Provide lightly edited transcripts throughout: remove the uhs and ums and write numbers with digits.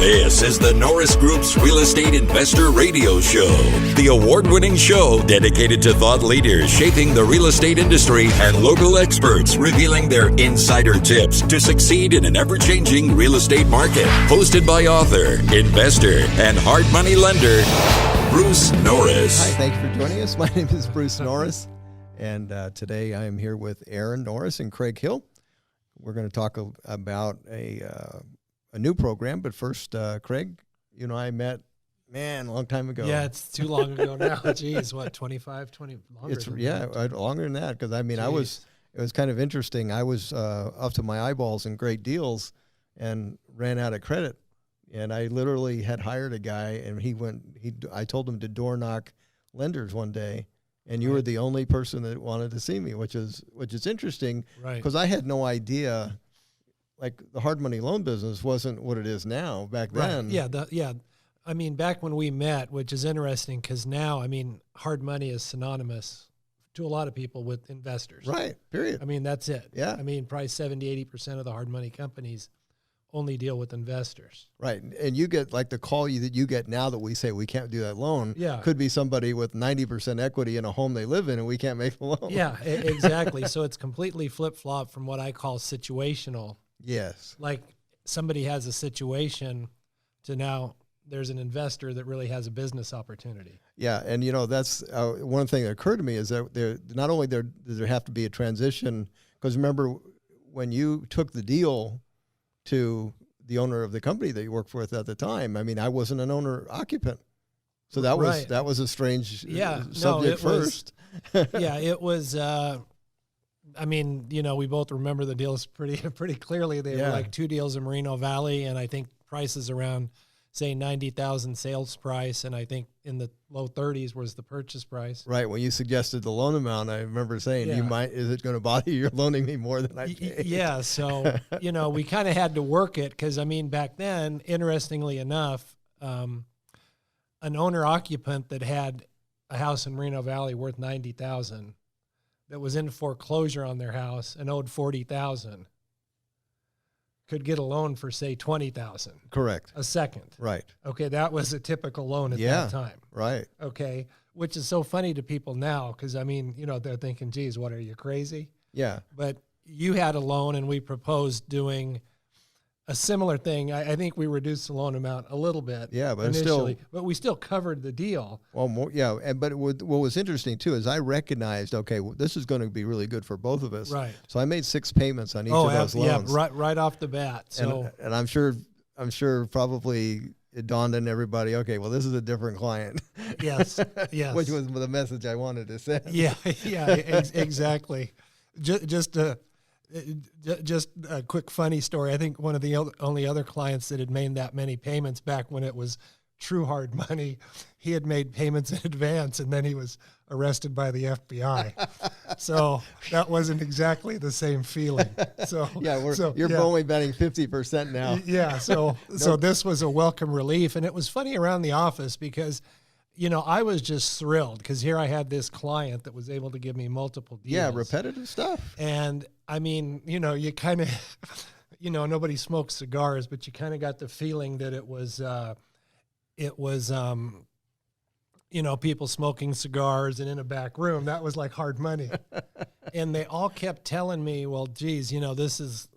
This is the Norris Group's Real Estate Investor Radio Show, the award-winning show dedicated to thought leaders shaping the real estate industry and local experts revealing their insider tips to succeed in an ever-changing real estate market. Hosted by author, investor, and hard money lender, Bruce Norris. Hi, thanks for joining us. My name is Bruce Norris, and today I am here with Aaron Norris and Craig Hill. We're going to talk about a new program, but first, Craig, you know, I met, a long time ago. Yeah, it's too long ago now. Jeez, what, 25, 20, longer than that. Longer than that, because, it was kind of interesting. I was up to my eyeballs in great deals and ran out of credit, and I literally had hired a guy, and I told him to door knock lenders one day, and you were the only person that wanted to see me, which is interesting, right? Because I had no idea. Like the hard money loan business wasn't what it is now back then. Right. Yeah. I mean, back when we met, which is interesting because now, I mean, hard money is synonymous to a lot of people with investors. Right. Period. I mean, that's it. Yeah. I mean, probably 70-80% of the hard money companies only deal with investors. Right. And you get like the call that you get now that we say we can't do that loan. Yeah. Could be somebody with 90% equity in a home they live in and we can't make the loan. Yeah, exactly. So it's completely flip-flop from what I call situational. Yes. Like somebody has a situation to now there's an investor that really has a business opportunity. Yeah. And, you know, that's one thing that occurred to me is that not only does there have to be a transition, because remember when you took the deal to the owner of the company that you worked for at the time, I mean, I wasn't an owner occupant. So that was a strange subject first. It was, I mean, you know, we both remember the deals pretty clearly. They were like two deals in Moreno Valley, and I think prices around, say, $90,000 sales price, and I think in the low 30s was the purchase price. Right. When you suggested the loan amount, I remember saying, is it going to bother you? You're loaning me more than I paid. Yeah. So, you know, we kind of had to work it because, I mean, back then, interestingly enough, an owner-occupant that had a house in Moreno Valley worth $90,000 that was in foreclosure on their house and owed $40,000 could get a loan for, say, $20,000. Correct. A second. Right. Okay, that was a typical loan at that time. Right. Okay, which is so funny to people now because, I mean, you know, they're thinking, geez, what, are you crazy? Yeah. But you had a loan and we proposed doing a similar thing. I think we reduced the loan amount a little bit. Yeah, but initially, but we still covered the deal. Well, but what was interesting too is I recognized, okay, this is going to be really good for both of us. Right. So I made 6 payments on each of those loans. Yeah, right off the bat. So and I'm sure probably it dawned on everybody, okay, well, this is a different client. Yes. Which was the message I wanted to send. Yeah, exactly. Just a quick funny story. I think one of the only other clients that had made that many payments back when it was true hard money, he had made payments in advance and then he was arrested by the FBI. So that wasn't exactly the same feeling. So you're only betting 50% now. Yeah. So this was a welcome relief. And it was funny around the office because, you know, I was just thrilled because here I had this client that was able to give me multiple deals. Yeah, repetitive stuff. And I mean, you know, you kind of, you know, nobody smokes cigars, but you kind of got the feeling that it was, you know, people smoking cigars and in a back room. That was like hard money. And they all kept telling me, well, geez, you know, this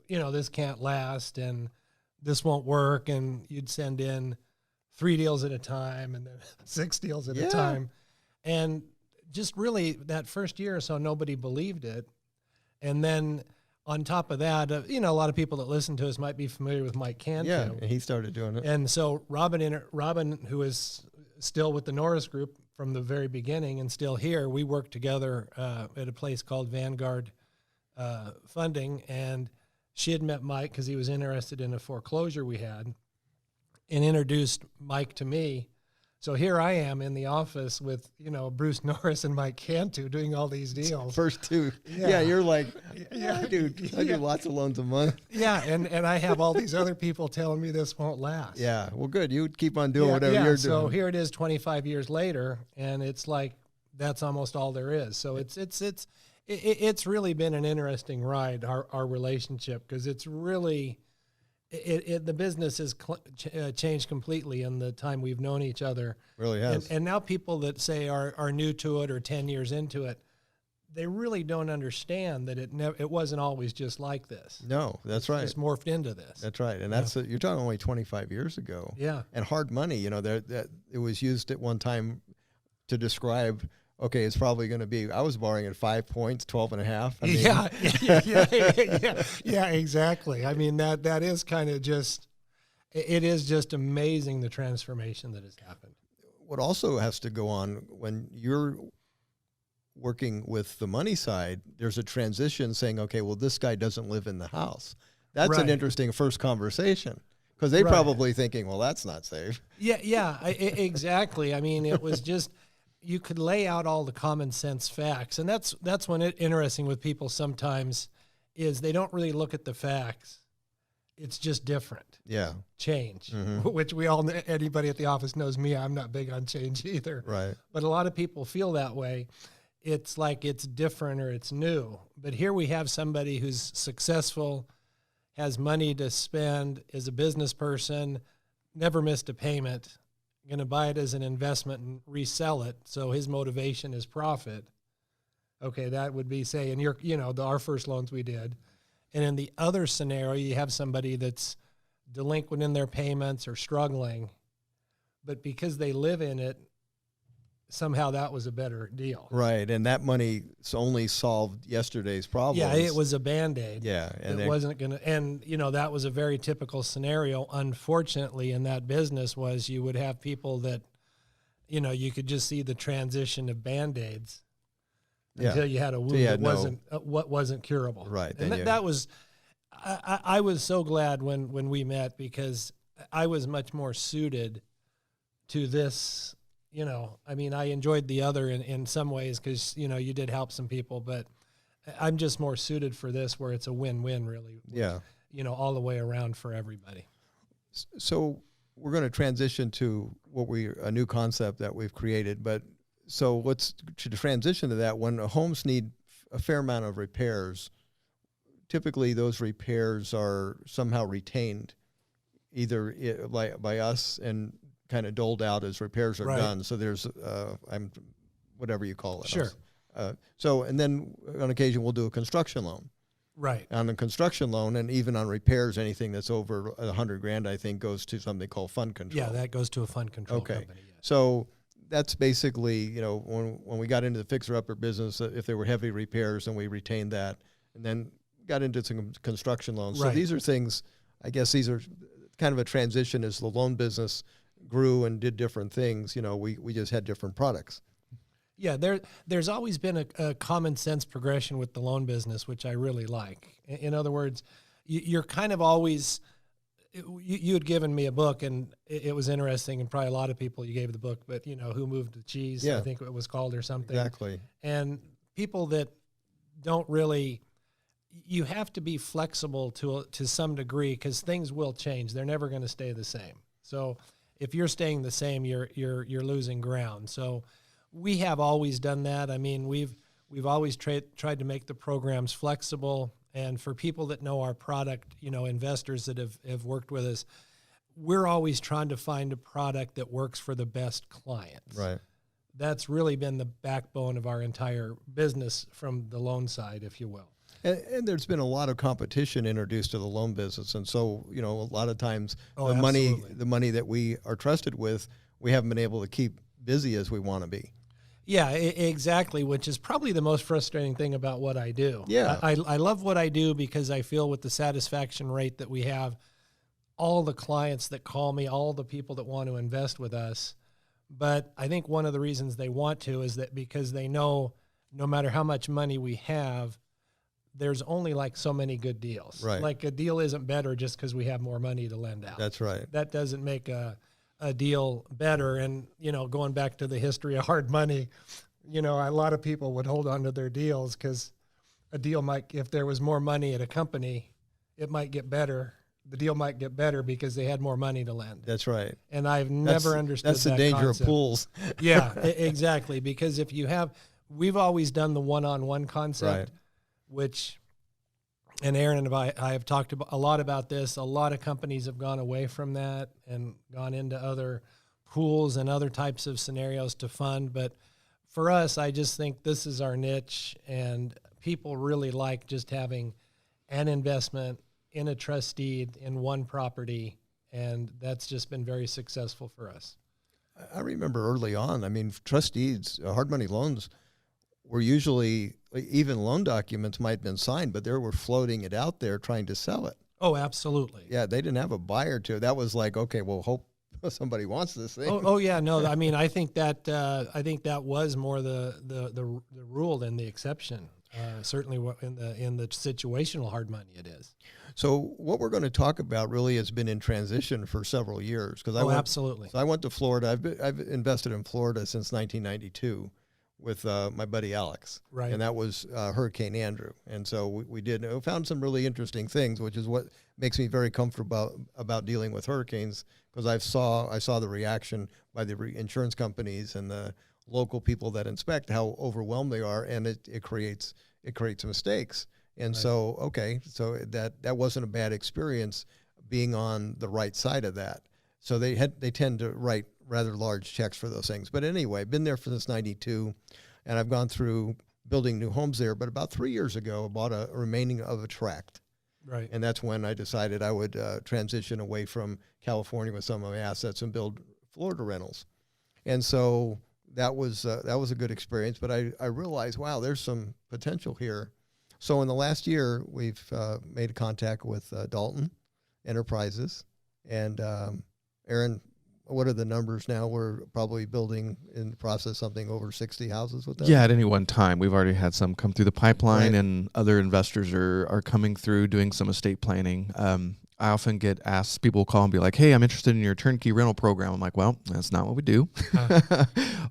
can't last and this won't work. And you'd send in 3 deals at a time and then 6 deals at a time. And just really that first year or so, nobody believed it. And then on top of that, you know, a lot of people that listen to us might be familiar with Mike Cantu. Yeah, and he started doing it. And so Robin, who is still with the Norris Group from the very beginning and still here, we worked together at a place called Vanguard Funding. And she had met Mike because he was interested in a foreclosure we had and introduced Mike to me. So here I am in the office with, you know, Bruce Norris and Mike Cantu doing all these deals. First 2. Yeah, you're like, dude, I do lots of loans a month. Yeah, and I have all these other people telling me this won't last. Yeah, well, good. You keep on doing whatever you're doing. So here it is 25 years later, and it's like that's almost all there is. So it's really been an interesting ride, our relationship, because it's really the business has changed completely in the time we've known each other. Really has. And now people that say are new to it or 10 years into it, they really don't understand that it wasn't always just like this. No, that's right. It's morphed into this. That's right. And that's you're talking only 25 years ago. Yeah. And hard money, you know, that it was used at one time to describe, okay, it's probably going to be, I was borrowing at 5 points, 12 and a half. I mean, yeah, exactly. I mean, that is kind of just, it is just amazing the transformation that has happened. What also has to go on when you're working with the money side, there's a transition saying, okay, well, this guy doesn't live in the house. That's an interesting first conversation, because they're probably thinking, well, that's not safe. Yeah, exactly. I mean, it was just, you could lay out all the common sense facts. And that's when interesting with people sometimes is they don't really look at the facts. It's just different. Yeah. Change, which we all, anybody at the office knows me, I'm not big on change either. Right. But a lot of people feel that way. It's like it's different or it's new. But here we have somebody who's successful, has money to spend, is a business person, never missed a payment, going to buy it as an investment and resell it. So his motivation is profit. Okay, that would be, say, in our first loans we did. And in the other scenario, you have somebody that's delinquent in their payments or struggling, but because they live in it, somehow that was a better deal. Right, and that money only solved yesterday's problems. Yeah, it was a Band-Aid. Yeah. And it wasn't going to, and, that was a very typical scenario, unfortunately, in that business was you would have people that, you could just see the transition of Band-Aids until you had a wound that wasn't curable. Right. And that was, I was so glad when we met, because I was much more suited to this. I mean, I enjoyed the other in some ways because, you did help some people, but I'm just more suited for this where it's a win-win, really. Yeah. All the way around for everybody. So we're going to transition to a new concept that we've created. But so to transition to that, when homes need a fair amount of repairs, typically those repairs are somehow retained either by us and kind of doled out as repairs are done. So there's, whatever you call it. Sure. And then on occasion we'll do a construction loan. Right. On the construction loan, and even on repairs, anything that's over $100,000, I think, goes to something called fund control. Yeah, that goes to a fund control company. Yes. So that's basically, when we got into the fixer-upper business, if there were heavy repairs, then we retained that, and then got into some construction loans. So these are things, I guess these are kind of a transition as the loan business grew and did different things. We just had different products. Yeah, there's always been a common sense progression with the loan business, which I really like. In other words, you're kind of always, you had given me a book, and it was interesting, and probably a lot of people you gave the book, but Who Moved the Cheese, I think it was called, or something. Exactly. And people that don't really, you have to be flexible to some degree, because things will change. They're never going to stay the same. So if you're staying the same, you're losing ground. So we have always done that. I mean, we've always tried to make the programs flexible. And for people that know our product, investors that have worked with us, we're always trying to find a product that works for the best clients. Right. That's really been the backbone of our entire business from the loan side, if you will. And there's been a lot of competition introduced to the loan business. And so, a lot of times the money that we are trusted with, we haven't been able to keep busy as we want to be. Yeah, exactly, which is probably the most frustrating thing about what I do. Yeah. I love what I do because I feel with the satisfaction rate that we have, all the clients that call me, all the people that want to invest with us. But I think one of the reasons they want to is that because they know no matter how much money we have, there's only like so many good deals. Right. Like a deal isn't better just because we have more money to lend out. That's right. That doesn't make a deal better. And, going back to the history of hard money, a lot of people would hold on to their deals because a deal might, if there was more money at a company, it might get better. The deal might get better because they had more money to lend. That's right. And I've never understood that That's the danger concept. of pools. Yeah, exactly. Because if you have, we've always done the one-on-one concept, which And Aaron and I have talked a lot about this. A lot of companies have gone away from that and gone into other pools and other types of scenarios to fund. But for us, I just think this is our niche, and people really like just having an investment in a trust deed in one property, and that's just been very successful for us. I remember early on, I mean, trust deeds, hard money loans were usually, even loan documents might have been signed, but they were floating it out there trying to sell it. Oh, absolutely. Yeah, they didn't have a buyer to it. That was like, okay, well, hope somebody wants this thing. Oh yeah, no. I mean, I think that was more the rule than the exception. Certainly, in the situational hard money, it is. So what we're going to talk about really has been in transition for several years. Absolutely. So I went to Florida. I've invested in Florida since 1992 with my buddy Alex. Right. And that was Hurricane Andrew. And so we found some really interesting things, which is what makes me very comfortable about dealing with hurricanes, because I saw the reaction by the insurance companies and the local people that inspect, how overwhelmed they are, and it creates mistakes. And Right. so that wasn't a bad experience being on the right side of that. So they tend to write rather large checks for those things. But anyway, been there since '92, and I've gone through building new homes there. But about 3 years ago, I bought a remaining of a tract. Right. And that's when I decided I would transition away from California with some of my assets and build Florida rentals. And so that was a good experience. But I realized, wow, there's some potential here. So in the last year, we've made contact with Dalton Enterprises. And Aaron, what are the numbers now? We're probably building in the process something over 60 houses with them. Yeah, at any one time. We've already had some come through the pipeline, Right. and other investors are coming through doing some estate planning. I often get asked, people will call and be like, hey, I'm interested in your turnkey rental program. I'm like, well, that's not what we do.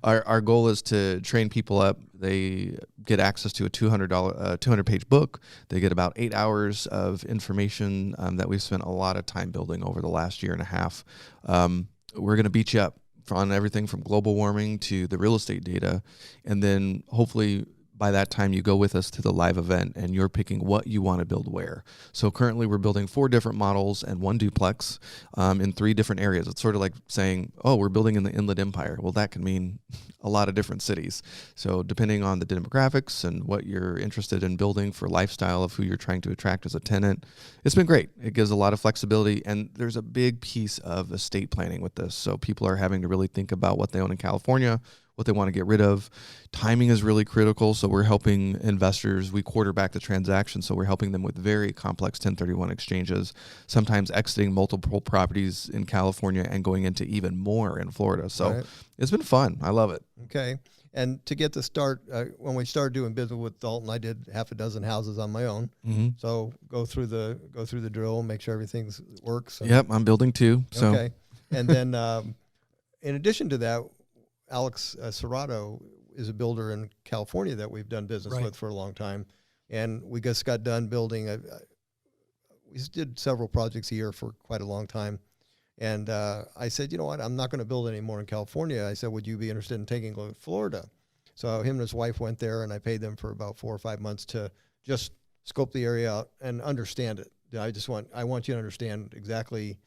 Our goal is to train people up. They get access to a $200-page book. They get about 8 hours of information that we've spent a lot of time building over the last year and a half. We're going to beat you up on everything from global warming to the real estate data. And then hopefully by that time you go with us to the live event and you're picking what you want to build where. So currently we're building 4 different models and 1 duplex in 3 different areas. It's sort of like saying, oh, we're building in the Inland Empire. Well, that can mean a lot of different cities. So depending on the demographics and what you're interested in building for lifestyle of who you're trying to attract as a tenant, it's been great. It gives a lot of flexibility, and there's a big piece of estate planning with this. So people are having to really think about what they own in California, what they want to get rid of. Timing is really critical, so we're helping investors. We quarterback the transaction, so we're helping them with very complex 1031 exchanges, sometimes exiting multiple properties in California and going into even more in Florida. So Right. It's been fun. I love it. Okay. And to get the start, when we started doing business with Dalton, I did half a dozen houses on my own. Mm-hmm. So go through the drill, make sure everything works. Yep, I'm building too. So Okay. And then in addition to that, Alex Serrato is a builder in California that we've done business Right. with for a long time. And we just got done building. We did several projects a year for quite a long time. And I said, you know what, I'm not going to build anymore in California. I said, would you be interested in taking a look at Florida? So him and his wife went there, and I paid them for about 4 or 5 months to just scope the area out and understand it. I want you to understand exactly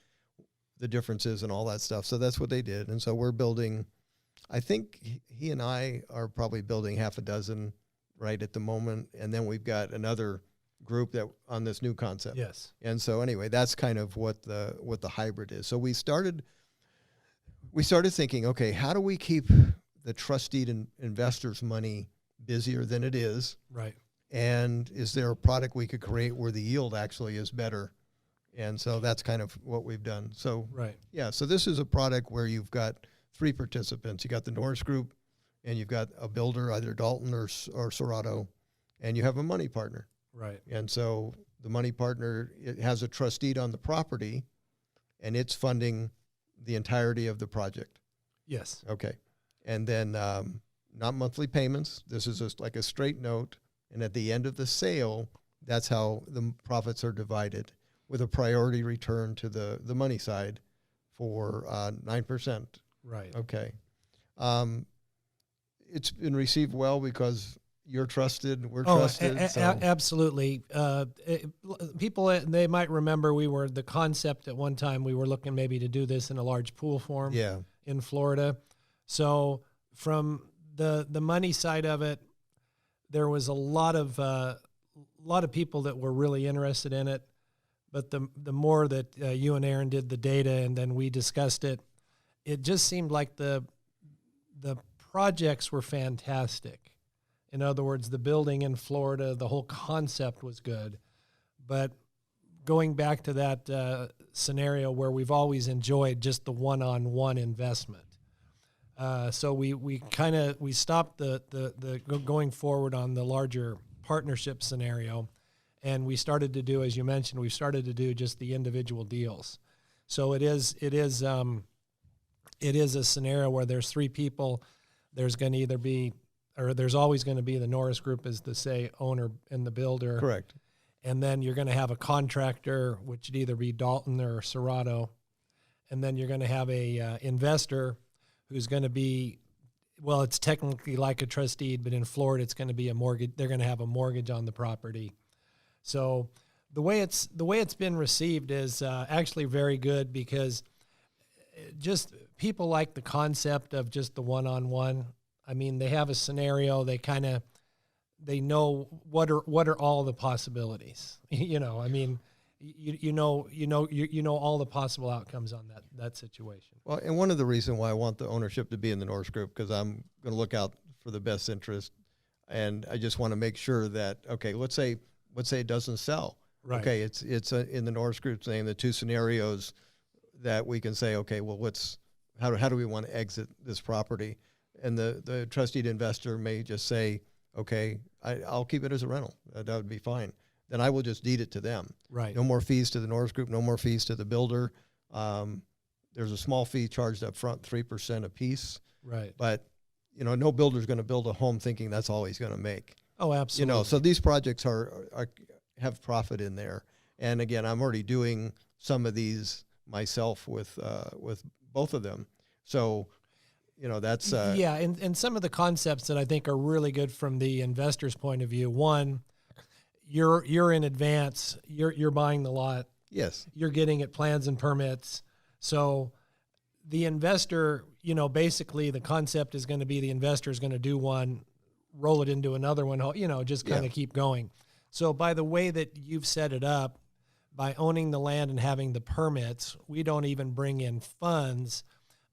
the differences and all that stuff. So that's what they did. And so we're building, I think he and I are probably building half a dozen right at the moment. And then we've got another group that on this new concept. Yes. And so anyway, that's kind of what the hybrid is. So we started thinking, okay, how do we keep the trust deed and investors' money busier than it is? Right. And is there a product we could create where the yield actually is better? And so that's kind of what we've done. So Right. yeah, so this is a product where you've got 3 participants. You got the Norris Group, and you've got a builder, either Dalton or Serrato, and you have a money partner. Right. And so the money partner, it has a trust deed on the property, and it's funding the entirety of the project. Yes. Okay. And then not monthly payments. This is just like a straight note. And at the end of the sale, that's how the profits are divided, with a priority return to the money side for 9%. Right. Okay. It's been received well because you're trusted, we're Oh, trusted. absolutely. People, they might remember the concept at one time, we were looking maybe to do this in a large pool form in Florida. So from the money side of it, there was a lot of people that were really interested in it. But the more that you and Aaron did the data and then we discussed it, it just seemed like the projects were fantastic. In other words, the building in Florida, the whole concept was good. But going back to that scenario where we've always enjoyed just the one-on-one investment. So we stopped the going forward on the larger partnership scenario, and we started to do, as you mentioned, we've started to do just the individual deals. So it is a scenario where there's three people. There's going to either be, or there's always going to be the Norris Group as the, say, owner and the builder. Correct. And then you're going to have a contractor, which would either be Dalton or Serato. And then you're going to have a investor who's going to be, well, it's technically like a trust deed, but in Florida it's going to be a mortgage. They're going to have a mortgage on the property. So the way it's been received is actually very good, because just people like the concept of just the one-on-one. I mean, they have a scenario. They know what are all the possibilities. I mean, you know all the possible outcomes on that situation. Well, and one of the reasons why I want the ownership to be in the Norris Group, because I'm going to look out for the best interest, and I just want to make sure that, okay, let's say it doesn't sell. Right. Okay, it's in the Norris Group's name, the two scenarios that we can say, okay, well, how do we want to exit this property? And the trusted investor may just say, okay, I'll keep it as a rental. That would be fine. Then I will just deed it to them. Right. No more fees to the Norris Group, no more fees to the builder. There's a small fee charged up front, 3% a piece. Right. But, no builder's going to build a home thinking that's all he's going to make. Oh, absolutely. So these projects have profit in there. And again, I'm already doing some of these myself with both of them. So, that's and some of the concepts that I think are really good from the investor's point of view. One, you're in advance. You're buying the lot. Yes. You're getting it plans and permits. So the investor, basically the concept is going to be the investor is going to do one, roll it into another one, just kind of keep going. So by the way that you've set it up, by owning the land and having the permits, we don't even bring in funds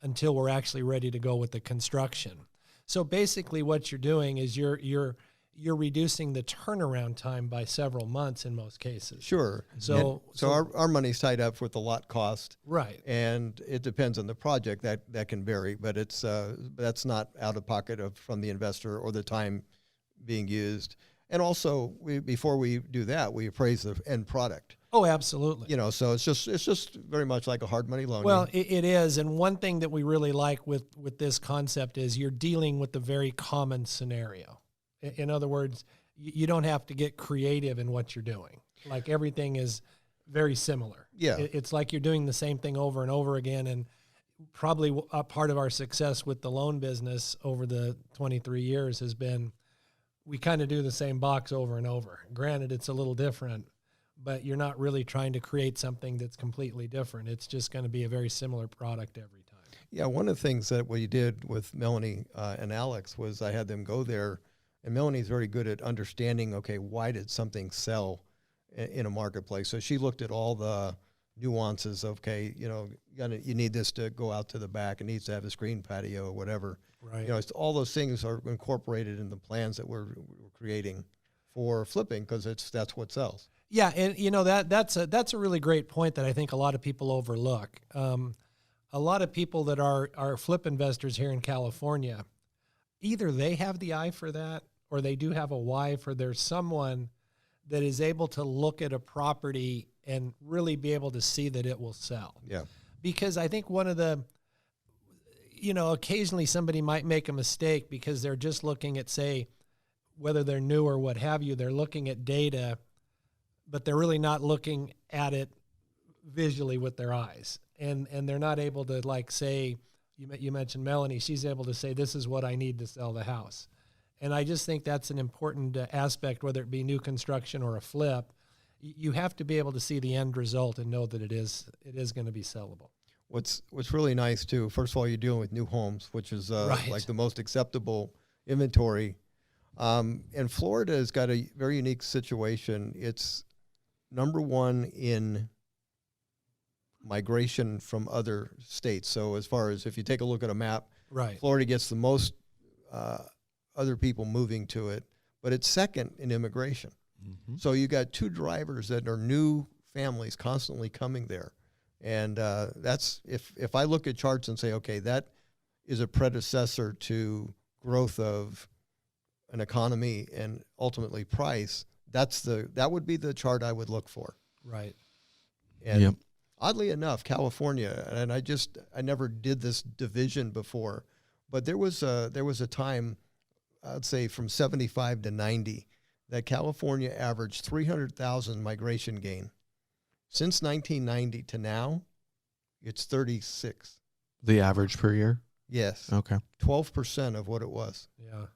until we're actually ready to go with the construction. So basically what you're doing is you're reducing the turnaround time by several months in most cases. Sure. So our money's tied up with the lot cost. Right. And it depends on the project. That can vary, but that's not out of pocket from the investor or the time being used. And also, before we do that, we appraise the end product. Oh, absolutely. So it's just very much like a hard money loan. Well, it is. And one thing that we really like with this concept is you're dealing with a very common scenario. In other words, you don't have to get creative in what you're doing. Like everything is very similar. Yeah. It's like you're doing the same thing over and over again. And probably a part of our success with the loan business over the 23 years has been we kind of do the same box over and over. Granted, it's a little different, but you're not really trying to create something that's completely different. It's just going to be a very similar product every time. Yeah, one of the things that we did with Melanie and Alex was I had them go there, and Melanie's very good at understanding, okay, why did something sell in a marketplace? So she looked at all the nuances of, okay, you need this to go out to the back. It needs to have a screen patio or whatever. Right. It's, all those things are incorporated in the plans that we're creating for flipping because that's what sells. Yeah, and that's a really great point that I think a lot of people overlook. A lot of people that are flip investors here in California, either they have the eye for that or they do have a wife or there's someone that is able to look at a property and really be able to see that it will sell. Yeah. Because I think one of the, occasionally somebody might make a mistake because they're just looking at, say, whether they're new or what have you, they're looking at data, but they're really not looking at it visually with their eyes. And they're not able to, say, you mentioned Melanie, she's able to say, this is what I need to sell the house. And I just think that's an important aspect, whether it be new construction or a flip. You have to be able to see the end result and know that it is going to be sellable. What's really nice too, first of all, you're dealing with new homes, which is Right. like the most acceptable inventory. And Florida has got a very unique situation. It's number one in migration from other states. So as far as if you take a look at a map, Right. Florida gets the most other people moving to it, but it's second in immigration. Mm-hmm. So you got two drivers that are new families constantly coming there. And that's, if I look at charts and say, okay, that is a predecessor to growth of an economy and ultimately price, that would be the chart I would look for. Right. And Yep. oddly enough, California, and I never did this division before, but there was a time, I'd say from 75 to 90, that California averaged 300,000 migration gain. Since 1990 to now, it's 36. The average per year? Yes, Okay. 12% of what it was. Yeah.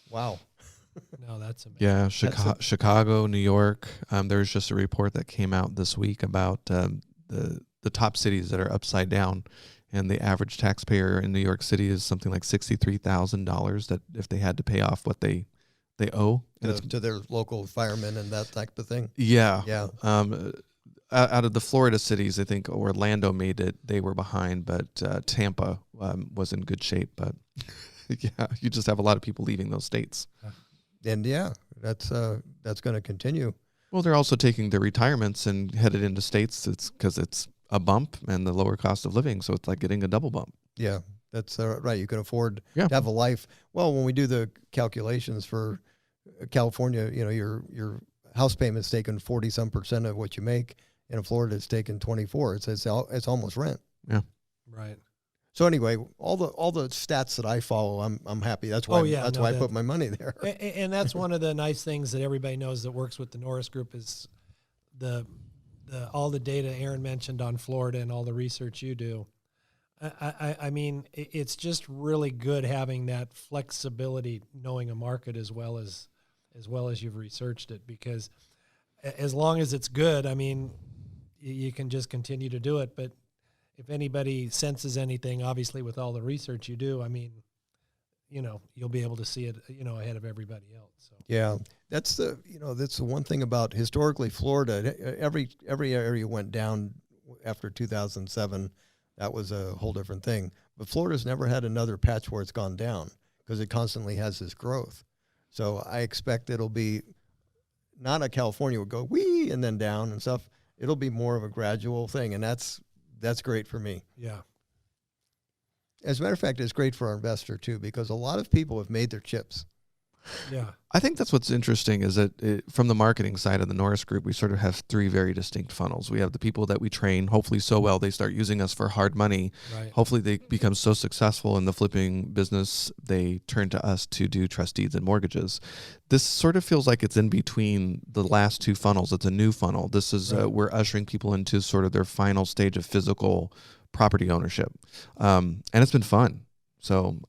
Wow. No, that's amazing. Yeah, That's Chicago, New York. There's just a report that came out this week about the top cities that are upside down, and the average taxpayer in New York City is something like $63,000 that if they had to pay off what they owe. And it's, To their local firemen and that type of thing. yeah. Yeah. Out of the Florida cities, I think Orlando made it. They were behind, but Tampa was in good shape. But yeah, you just have a lot of people leaving those states. And yeah, that's going to continue. Well, they're also taking their retirements and headed into states. It's because it's a bump and the lower cost of living. So it's like getting a double bump. Yeah, that's right. You can afford Yeah. to have a life. Well, when we do the calculations for California, your house payment's taking 40-some% of what you make. In Florida, it's taking 24. It's almost rent. Yeah. Right. So anyway, all the stats that I follow, I'm happy. That's why I put my money there. And that's one of the nice things that everybody knows that works with the Norris Group is the all the data Aaron mentioned on Florida and all the research you do. I mean, it's just really good having that flexibility, knowing a market as well as you've researched it, because as long as it's good, I mean, you can just continue to do it. But if anybody senses anything, obviously with all the research you do, I mean, you'll be able to see it, ahead of everybody else. So. Yeah, that's the one thing about historically Florida. Every area went down after 2007. That was a whole different thing. But Florida's never had another patch where it's gone down because it constantly has this growth. So I expect it'll be not a California would go wee and then down and stuff. It'll be more of a gradual thing, and that's great for me. Yeah. As a matter of fact, it's great for our investor too, because a lot of people have made their chips. Yeah. I think that's what's interesting is that from the marketing side of the Norris Group, we sort of have three very distinct funnels. We have the people that we train, hopefully so well they start using us for hard money. Right. Hopefully they become so successful in the flipping business, they turn to us to do trust deeds and mortgages. This sort of feels like it's in between the last two funnels. It's a new funnel. This is Right. we're ushering people into sort of their final stage of physical property ownership. And it's been fun. So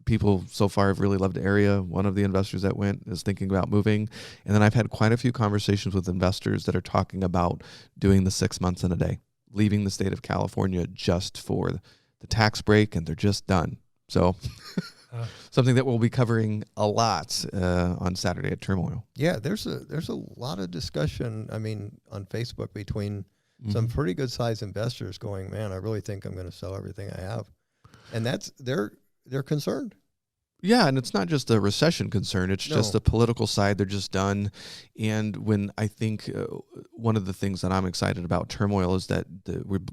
people so far have really loved the area. One of the investors that went is thinking about moving. And then I've had quite a few conversations with investors that are talking about doing the 6 months in a day, leaving the state of California just for the tax break, and they're just done. So something that we'll be covering a lot on Saturday at Turmoil. Yeah, there's a lot of discussion, I mean, on Facebook between some pretty good sized investors going, man, I really think I'm going to sell everything I have. And they're concerned. Yeah, and it's not just a recession concern. It's just No. the political side. They're just done. And when I think one of the things that I'm excited about Turmoil is that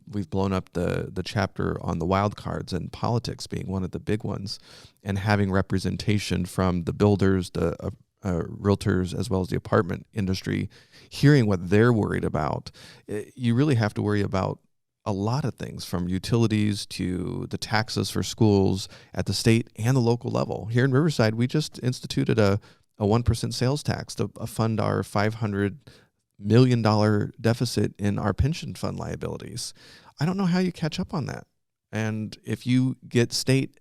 we've blown up the chapter on the wild cards, and politics being one of the big ones, and having representation from the builders, the realtors, as well as the apartment industry, hearing what they're worried about. You really have to worry about a lot of things, from utilities to the taxes for schools at the state and the local level. Here in Riverside, we just instituted a 1% sales tax to fund our $500 million deficit in our pension fund liabilities. I don't know how you catch up on that. And if you get state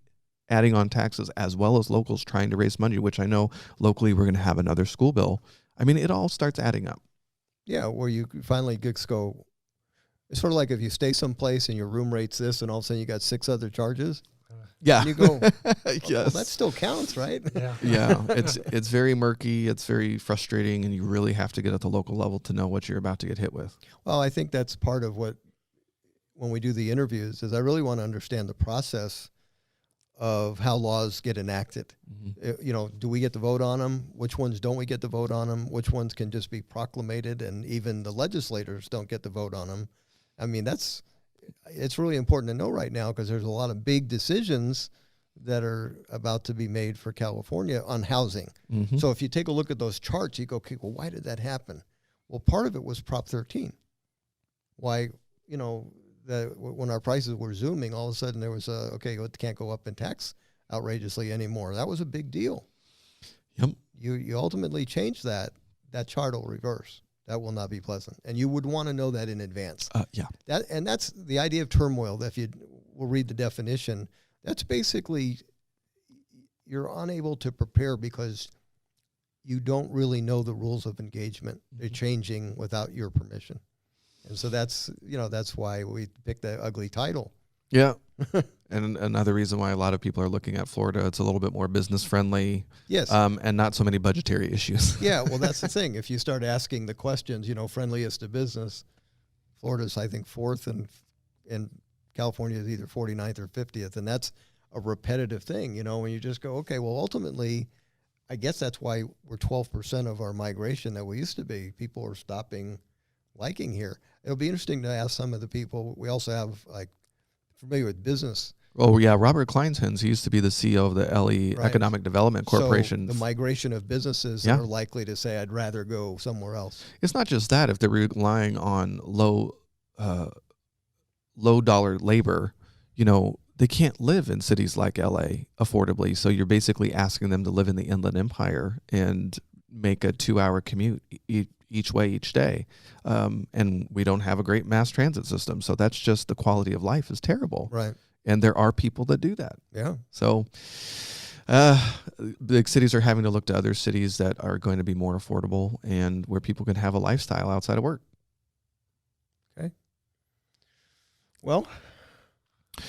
adding on taxes, as well as locals trying to raise money, which I know locally we're going to have another school bill. I mean, it all starts adding up. Yeah, where you finally just go, it's sort of like if you stay someplace and your room rate's this and all of a sudden you got 6 other charges. Yeah. And you go, yes. Well, that still counts, right? Yeah. Yeah, it's very murky. It's very frustrating, and you really have to get at the local level to know what you're about to get hit with. Well, I think that's part of what, when we do the interviews, is I really want to understand the process of how laws get enacted. Do we get to vote on them? Which ones don't we get to vote on them? Which ones can just be proclamated, and even the legislators don't get to vote on them? I mean, it's really important to know right now, because there's a lot of big decisions that are about to be made for California on housing. So if you take a look at those charts, you go, okay, well, why did that happen? Well, part of it was Prop 13. Why, when our prices were zooming, all of a sudden there was it can't go up in tax outrageously anymore. That was a big deal. Yep. You ultimately change that chart will reverse. That will not be pleasant, and you would want to know that in advance. Yeah. That's the idea of turmoil. That if we'll read the definition, that's basically you're unable to prepare because you don't really know the rules of engagement. They're changing without your permission, and so that's why we picked that ugly title. Yeah. And another reason why a lot of people are looking at Florida, it's a little bit more business friendly. Yes. And not so many budgetary issues. Yeah, well, that's the thing. If you start asking the questions, friendliest to business, Florida's, I think, 4th, and California is either 49th or 50th. And that's a repetitive thing, when you just go, okay, well, ultimately, I guess that's why we're 12% of our migration that we used to be. People are stopping liking here. It'll be interesting to ask some of the people. We also have, familiar with business. Oh, yeah. Robert Kleinshans, he used to be the CEO of the LE Right. Economic Development Corporation. So the migration of businesses are likely to say, I'd rather go somewhere else. It's not just that. If they're relying on low dollar labor, they can't live in cities like LA affordably. So you're basically asking them to live in the Inland Empire and make a 2-hour commute each way each day. And we don't have a great mass transit system. So that's just the quality of life is terrible. Right. And there are people that do that. Yeah. So big cities are having to look to other cities that are going to be more affordable and where people can have a lifestyle outside of work. Okay. Well,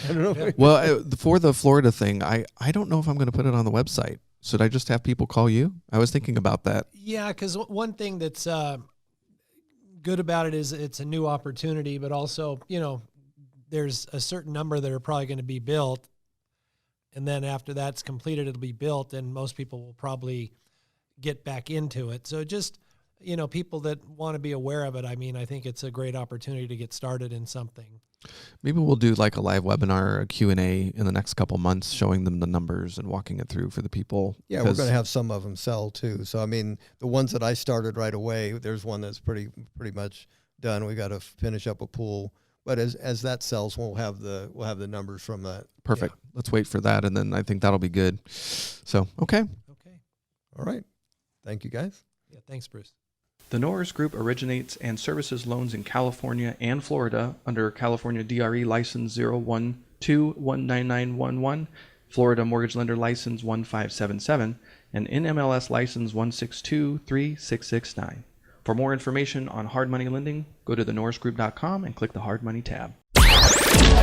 I don't know. Well, for the Florida thing, I don't know if I'm going to put it on the website. Should I just have people call you? I was thinking about that. Yeah, because one thing that's good about it is it's a new opportunity, but also, there's a certain number that are probably going to be built. And then after that's completed, it'll be built, and most people will probably get back into it. So just, people that want to be aware of it, I think it's a great opportunity to get started in something. Maybe we'll do like a live webinar, a Q&A in the next couple months, showing them the numbers and walking it through for the people. Yeah, we're going to have some of them sell too. So, the ones that I started right away, there's one that's pretty much done. We got to finish up a pool. But as that sells, we'll have the numbers from that. Perfect. Yeah. Let's wait for that, and then I think that'll be good. So, okay. Okay. All right. Thank you, guys. Yeah, thanks, Bruce. The Norris Group originates and services loans in California and Florida under California DRE License 012-19911, Florida Mortgage Lender License 1577, and NMLS License 1623669. For more information on hard money lending, go to thenorrisgroup.com and click the Hard Money tab.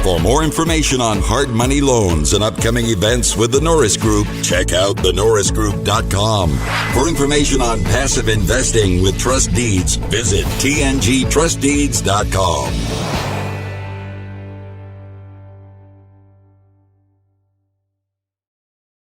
For more information on hard money loans and upcoming events with the Norris Group, check out thenorrisgroup.com. For information on passive investing with trust deeds, visit tngtrustdeeds.com.